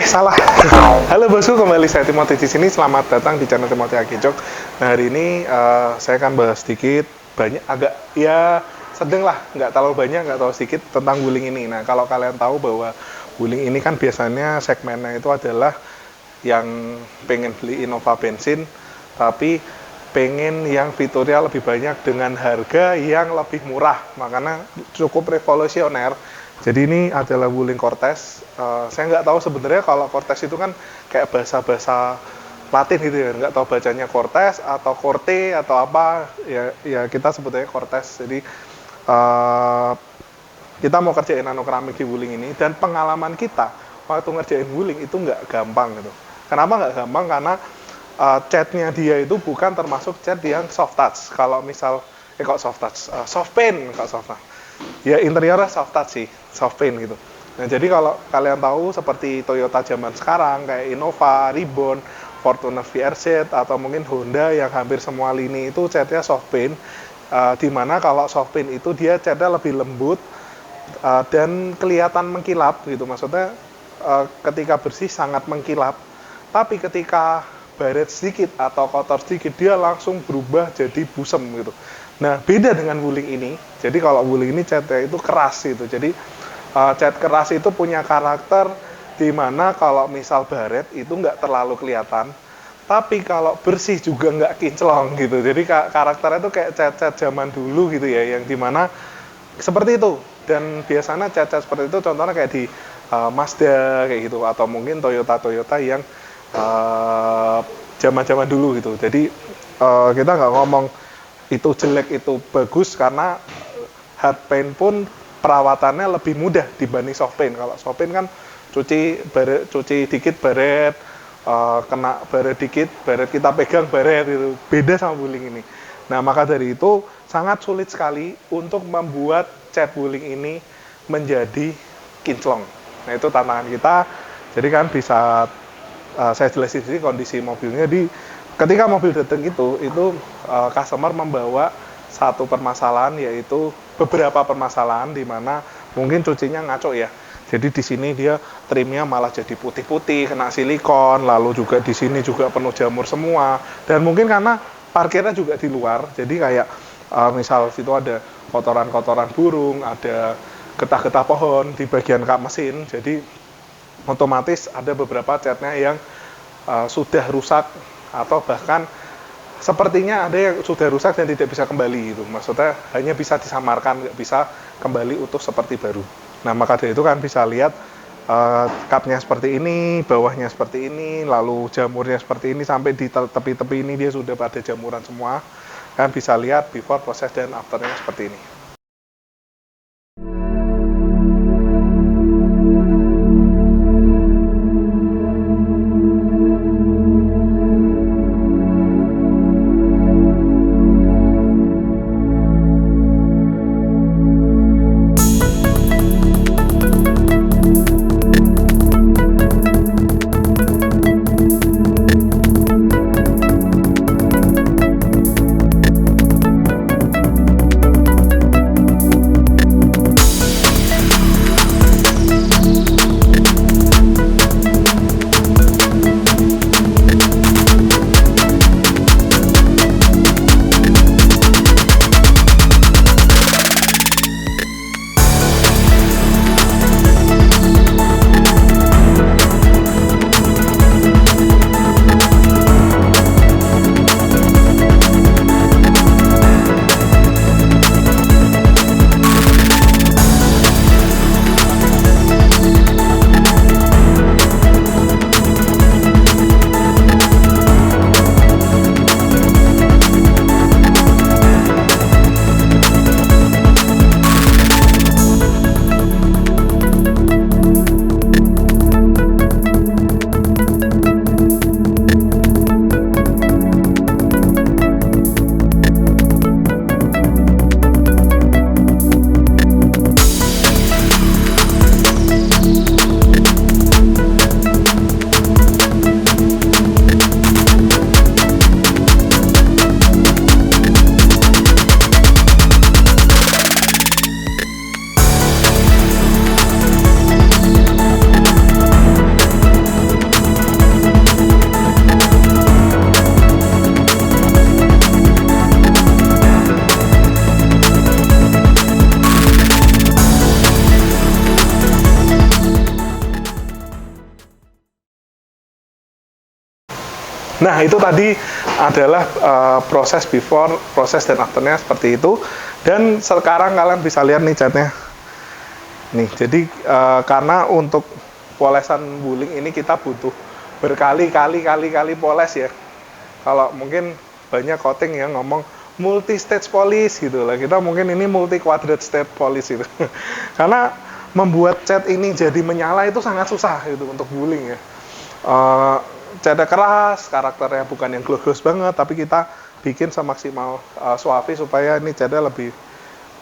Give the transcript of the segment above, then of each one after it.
Salah. Halo bosku, kembali saya Timothy di sini. Selamat datang di channel Timothy Akijok. Nah, hari ini saya akan bahas sedikit, banyak agak ya sedang lah, nggak terlalu banyak, nggak terlalu sedikit tentang Wuling ini. Nah, kalau kalian tahu bahwa Wuling ini kan biasanya segmennya itu adalah yang pengen beli Innova bensin, tapi pengen yang fiturnya lebih banyak dengan harga yang lebih murah, makanya cukup revolusioner. Jadi ini adalah Wuling Cortez. Saya nggak tahu sebenarnya kalau Cortez itu kan kayak bahasa-bahasa Latin gitu ya, nggak tahu bacanya Cortez atau Corte atau apa, ya kita sebutnya Cortez. Jadi kita mau kerjain nano keramik di Wuling ini, dan pengalaman kita waktu ngerjain Wuling itu nggak gampang gitu. Kenapa nggak gampang? Karena catnya dia itu bukan termasuk cat yang soft touch. Kalau misal soft paint, soft touch. Ya interiornya soft touch sih, soft paint gitu. Nah, jadi kalau kalian tahu seperti Toyota zaman sekarang kayak Innova, Ribbon, Fortuner VRZ atau mungkin Honda yang hampir semua lini itu catnya soft paint, dimana kalau soft paint itu dia catnya lebih lembut dan kelihatan mengkilap gitu. Maksudnya ketika bersih sangat mengkilap, tapi ketika baret sedikit atau kotor sedikit dia langsung berubah jadi busem gitu. Nah, beda dengan Wuling ini. Jadi kalau Wuling ini catnya itu keras gitu. Jadi cat keras itu punya karakter di mana kalau misal baret itu nggak terlalu kelihatan, tapi kalau bersih juga nggak kinclong gitu. Jadi karakternya itu kayak cat-cat zaman dulu gitu ya, yang dimana seperti itu. Dan biasanya cat-cat seperti itu contohnya kayak di Mazda kayak gitu, atau mungkin Toyota yang zaman-zaman dulu gitu. Jadi kita nggak ngomong itu jelek itu bagus, karena hard paint pun perawatannya lebih mudah dibanding soft paint. Kalau soft paint kan cuci dikit baret, kena baret dikit baret kita pegang baret itu. Beda sama Wuling ini. Nah, maka dari itu sangat sulit sekali untuk membuat cat Wuling ini menjadi kinclong. Nah, itu tantangan kita. Jadi kan bisa saya jelasin di sini kondisi mobilnya. Ketika mobil datang itu customer membawa satu permasalahan, yaitu beberapa permasalahan di mana mungkin cucinya ngaco ya. Jadi di sini dia trimnya malah jadi putih-putih, kena silikon, lalu juga di sini juga penuh jamur semua, dan mungkin karena parkirnya juga di luar. Jadi kayak misal situ ada kotoran-kotoran burung, ada getah-getah pohon di bagian kap mesin. Jadi otomatis ada beberapa catnya yang sudah rusak, atau bahkan sepertinya ada yang sudah rusak dan tidak bisa kembali gitu. Maksudnya hanya bisa disamarkan, nggak bisa kembali utuh seperti baru. Nah, maka dari itu kan bisa lihat kapnya seperti ini, bawahnya seperti ini, lalu jamurnya seperti ini, sampai di tepi-tepi ini dia sudah pada jamuran semua. Kan bisa lihat before, proses, dan afternya seperti ini. Nah, itu tadi adalah proses before, proses dan afternya seperti itu. Dan sekarang kalian bisa lihat nih catnya. Nih, jadi karena untuk polesan wuling ini kita butuh berkali-kali poles ya. Kalau mungkin banyak coating yang ngomong multi stage polish gitu lah, kita mungkin ini multi quadrat stage polish gitu. Karena membuat cat ini jadi menyala itu sangat susah gitu untuk wuling ya. Catnya keras, karakternya bukan yang gloss banget, tapi kita bikin semaksimal suavi supaya ini catnya lebih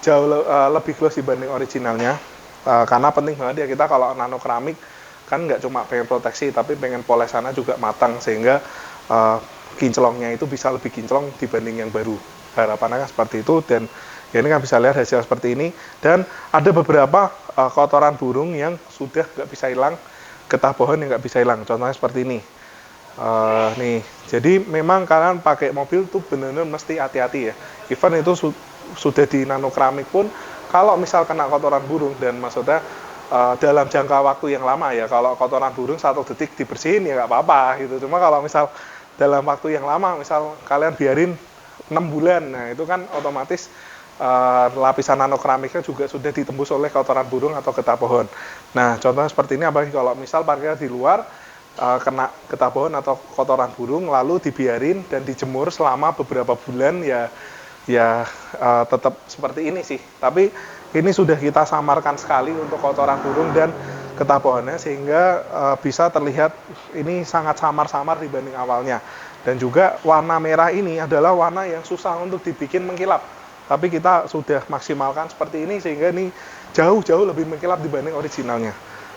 jauh lebih gloss dibanding originalnya. Karena penting banget ya kita kalau nano keramik kan nggak cuma pengen proteksi, tapi pengen polesannya juga matang sehingga kinclongnya itu bisa lebih kinclong dibanding yang baru. Harapannya kan seperti itu, dan ya ini kan bisa lihat hasil seperti ini. Dan ada beberapa kotoran burung yang sudah nggak bisa hilang, getah pohon yang nggak bisa hilang. Contohnya seperti ini. Nih, jadi memang kalian pakai mobil tuh benar-benar mesti hati-hati ya. Even itu sudah di nano keramik pun, kalau misal kena kotoran burung, dan maksudnya dalam jangka waktu yang lama ya, kalau kotoran burung 1 detik dibersihin ya nggak apa-apa gitu. Cuma kalau misal dalam waktu yang lama, misal kalian biarin 6 bulan, nah itu kan otomatis lapisan nano keramiknya juga sudah ditembus oleh kotoran burung atau getah pohon. Nah, contohnya seperti ini, apalagi kalau misal parkir di luar, kena getah pohon atau kotoran burung, lalu dibiarin dan dijemur selama beberapa bulan ya tetap seperti ini sih. Tapi ini sudah kita samarkan sekali untuk kotoran burung dan getah pohonnya, sehingga bisa terlihat ini sangat samar-samar dibanding awalnya. Dan juga warna merah ini adalah warna yang susah untuk dibikin mengkilap, tapi kita sudah maksimalkan seperti ini sehingga ini jauh-jauh lebih mengkilap dibanding originalnya.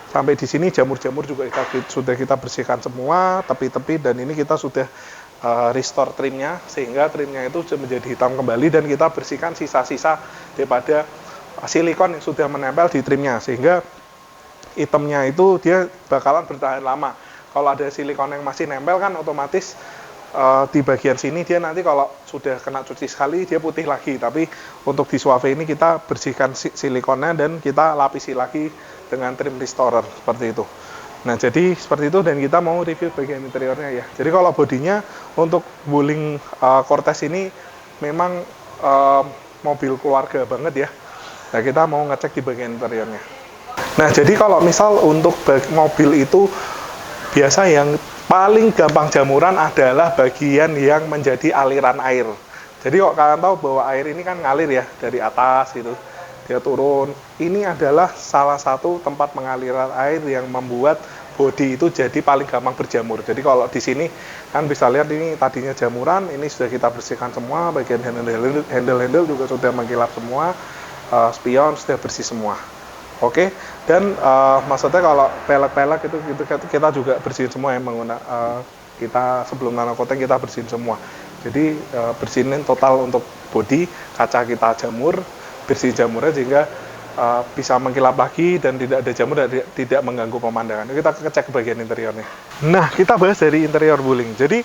Sampai di sini jamur-jamur juga sudah kita bersihkan semua, tepi-tepi, dan ini kita sudah restore trimnya sehingga trimnya itu menjadi hitam kembali, dan kita bersihkan sisa-sisa daripada silikon yang sudah menempel di trimnya, sehingga hitamnya itu dia bakalan bertahan lama. Kalau ada silikon yang masih nempel kan otomatis di bagian sini dia nanti kalau sudah kena cuci sekali dia putih lagi. Tapi untuk di suave ini kita bersihkan silikonnya dan kita lapisi lagi dengan trim restorer seperti itu. Nah, jadi seperti itu, dan kita mau review bagian interiornya ya. Jadi kalau bodinya untuk wuling Cortez ini memang mobil keluarga banget ya. Nah, kita mau ngecek di bagian interiornya. Nah, jadi kalau misal untuk mobil itu biasa yang paling gampang jamuran adalah bagian yang menjadi aliran air. Jadi kok kalian tahu bahwa air ini kan ngalir ya dari atas gitu, dia turun. Ini adalah salah satu tempat pengaliran air yang membuat bodi itu jadi paling gampang berjamur. Jadi kalau di sini kan bisa lihat ini tadinya jamuran, ini sudah kita bersihkan semua, bagian handle juga sudah mengkilap semua, spion sudah bersih semua. Oke, dan maksudnya kalau pelek-pelek itu kita juga bersihin semua ya, kita sebelum nano coating kita bersihin semua. Jadi bersihin total untuk bodi, kaca kita jamur, bersih jamurnya sehingga bisa mengkilap lagi dan tidak ada jamur dan tidak mengganggu pemandangan. Kita cek bagian interiornya. Nah, kita bahas dari interior wuling. Jadi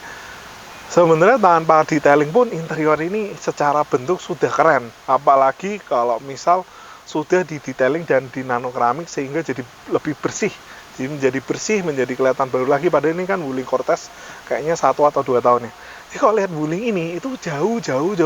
sebenarnya tanpa detailing pun interior ini secara bentuk sudah keren. Apalagi kalau misal sudah di detailing dan di nano keramik sehingga jadi lebih bersih. Jadi menjadi bersih, menjadi kelihatan baru lagi. Padahal ini kan wuling Cortez kayaknya 1 atau 2 tahun ya. Jadi kalau lihat wuling ini itu jauh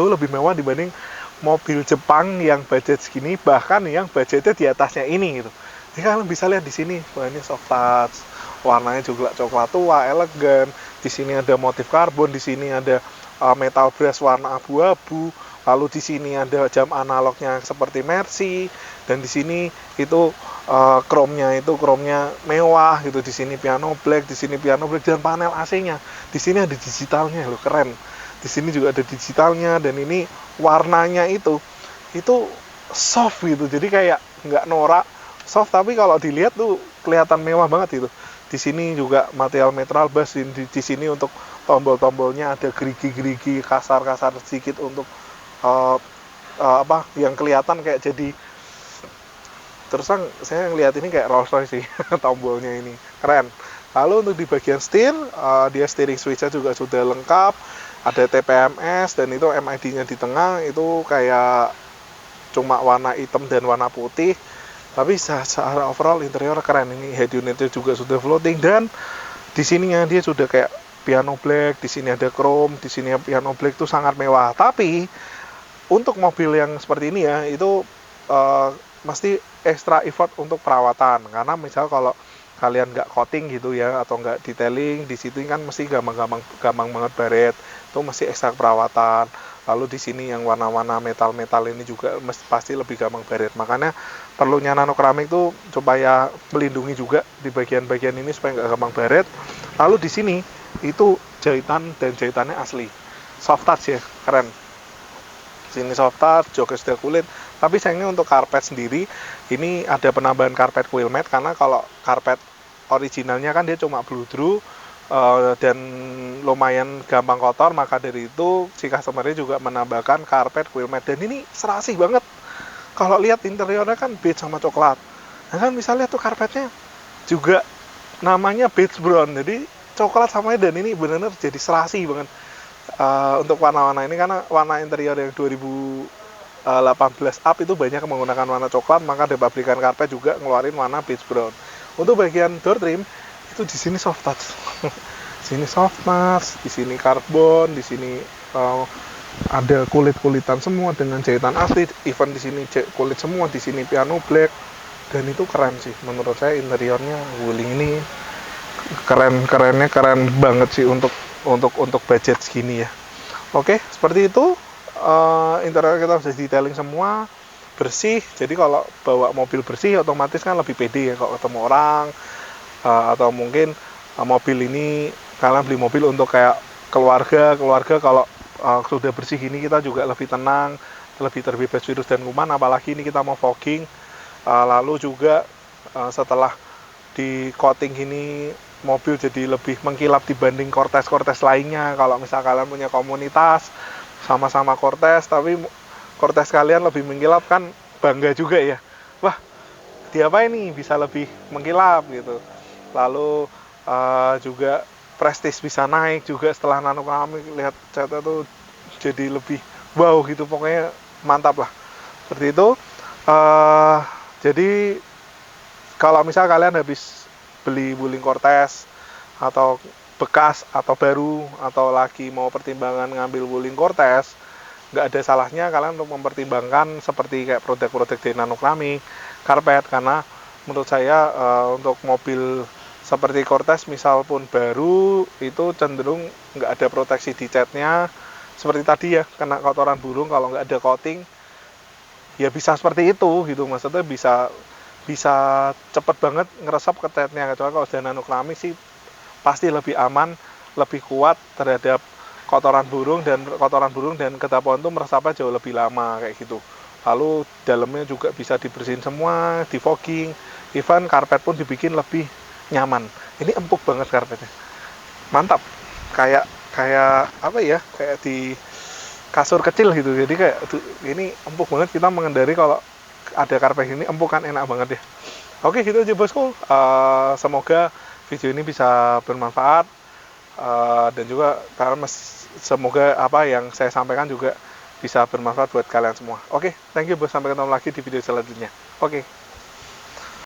lebih mewah dibanding mobil Jepang yang budget segini, bahkan yang budgetnya di atasnya ini gitu. Jadi kalian bisa lihat di sini, wah ini soft touch, warnanya juga coklat tua, elegan. Di sini ada motif karbon, di sini ada metal brass warna abu-abu. Lalu di sini ada jam analognya seperti Mercy, dan di sini itu chrome-nya mewah gitu. Di sini piano black, dan panel AC-nya. Di sini ada digitalnya loh, keren. Di sini juga ada digitalnya, dan ini warnanya itu soft gitu. Jadi kayak nggak norak, soft, tapi kalau dilihat tuh kelihatan mewah banget gitu. Di sini juga material metal bass, di sini untuk tombol-tombolnya ada gerigi-gerigi kasar-kasar sedikit untuk yang kelihatan kayak jadi, terus saya ngelihat ini kayak Rolls Royce sih tombolnya ini keren. Lalu untuk di bagian setir, dia steering switch-nya juga sudah lengkap, ada TPMS, dan itu MID-nya di tengah itu kayak cuma warna hitam dan warna putih, tapi secara overall interior keren. Ini head unitnya juga sudah floating, dan di sininya dia sudah kayak piano black, di sini ada chrome, di sini piano black itu sangat mewah. Tapi untuk mobil yang seperti ini ya, itu mesti extra effort untuk perawatan. Karena misal kalau kalian nggak coating gitu ya, atau nggak detailing, di situ kan mesti gampang banget baret. Itu mesti ekstra perawatan. Lalu di sini yang warna-warna metal-metal ini juga pasti lebih gampang baret. Makanya perlunya nano keramik tuh supaya melindungi juga di bagian-bagian ini supaya nggak gampang baret. Lalu di sini itu jahitan dan jahitannya asli, soft touch ya, keren. Sini soft touch, jok steel kulit. Tapi sayangnya untuk karpet sendiri ini ada penambahan karpet quill mat, karena kalau karpet originalnya kan dia cuma bludru dan lumayan gampang kotor, maka dari itu si customer-nya juga menambahkan karpet quill mat, dan ini serasi banget. Kalau lihat interiornya kan beige sama coklat. Nah kan misalnya tuh karpetnya juga namanya beige brown, jadi coklat sama, dan ini benar-benar jadi serasi banget. Untuk warna-warna ini karena warna interior yang 2018 up itu banyak menggunakan warna coklat, maka dari pabrikan karpet juga ngeluarin warna beige brown. Untuk bagian door trim itu di sini soft touch. Sini soft touch, di sini karbon, di sini ada kulit-kulitan semua dengan jahitan asli, even di sini kulit semua, di sini piano black, dan itu keren sih menurut saya interiornya. Wuling ini keren banget sih untuk budget segini ya. Oke, seperti itu interior kita sudah detailing semua, bersih. Jadi kalau bawa mobil bersih otomatis kan lebih pede ya kalau ketemu orang, atau mungkin mobil ini kalian beli mobil untuk kayak keluarga kalau sudah bersih ini kita juga lebih tenang, lebih terbebas virus dan kuman. Apalagi ini kita mau fogging, lalu juga setelah di coating ini mobil jadi lebih mengkilap dibanding Cortez lainnya. Kalau misal kalian punya komunitas sama-sama Cortez, tapi Cortez kalian lebih mengkilap, kan bangga juga ya, wah dia apa ini bisa lebih mengkilap gitu. Lalu juga prestis bisa naik juga setelah nano keramik, lihat catnya tuh jadi lebih wow gitu, pokoknya mantap lah seperti itu. Jadi kalau misal kalian habis beli wuling Cortez atau bekas atau baru, atau lagi mau pertimbangan ngambil wuling Cortez, nggak ada salahnya kalian untuk mempertimbangkan seperti kayak produk-produk dari nano keramik karpet. Karena menurut saya untuk mobil seperti Cortez misal pun baru, itu cenderung nggak ada proteksi di catnya, seperti tadi ya, kena kotoran burung kalau nggak ada coating ya bisa seperti itu gitu. Maksudnya bisa cepet banget ngeresap ke catnya. Kecuali kalau sudah nano keramik sih pasti lebih aman, lebih kuat terhadap kotoran burung dan kedapauan itu meresapnya jauh lebih lama kayak gitu. Lalu dalamnya juga bisa dibersihin semua, di fogging, even karpet pun dibikin lebih nyaman. Ini empuk banget karpetnya, mantap, kayak apa ya, kayak di kasur kecil gitu. Jadi kayak ini empuk banget, kita mengendari kalau ada karpet ini empuk kan enak banget ya. Oke gitu aja bosku, semoga video ini bisa bermanfaat, dan juga semoga apa yang saya sampaikan juga bisa bermanfaat buat kalian semua. Oke, thank you bos, sampai ketemu lagi di video selanjutnya. Oke.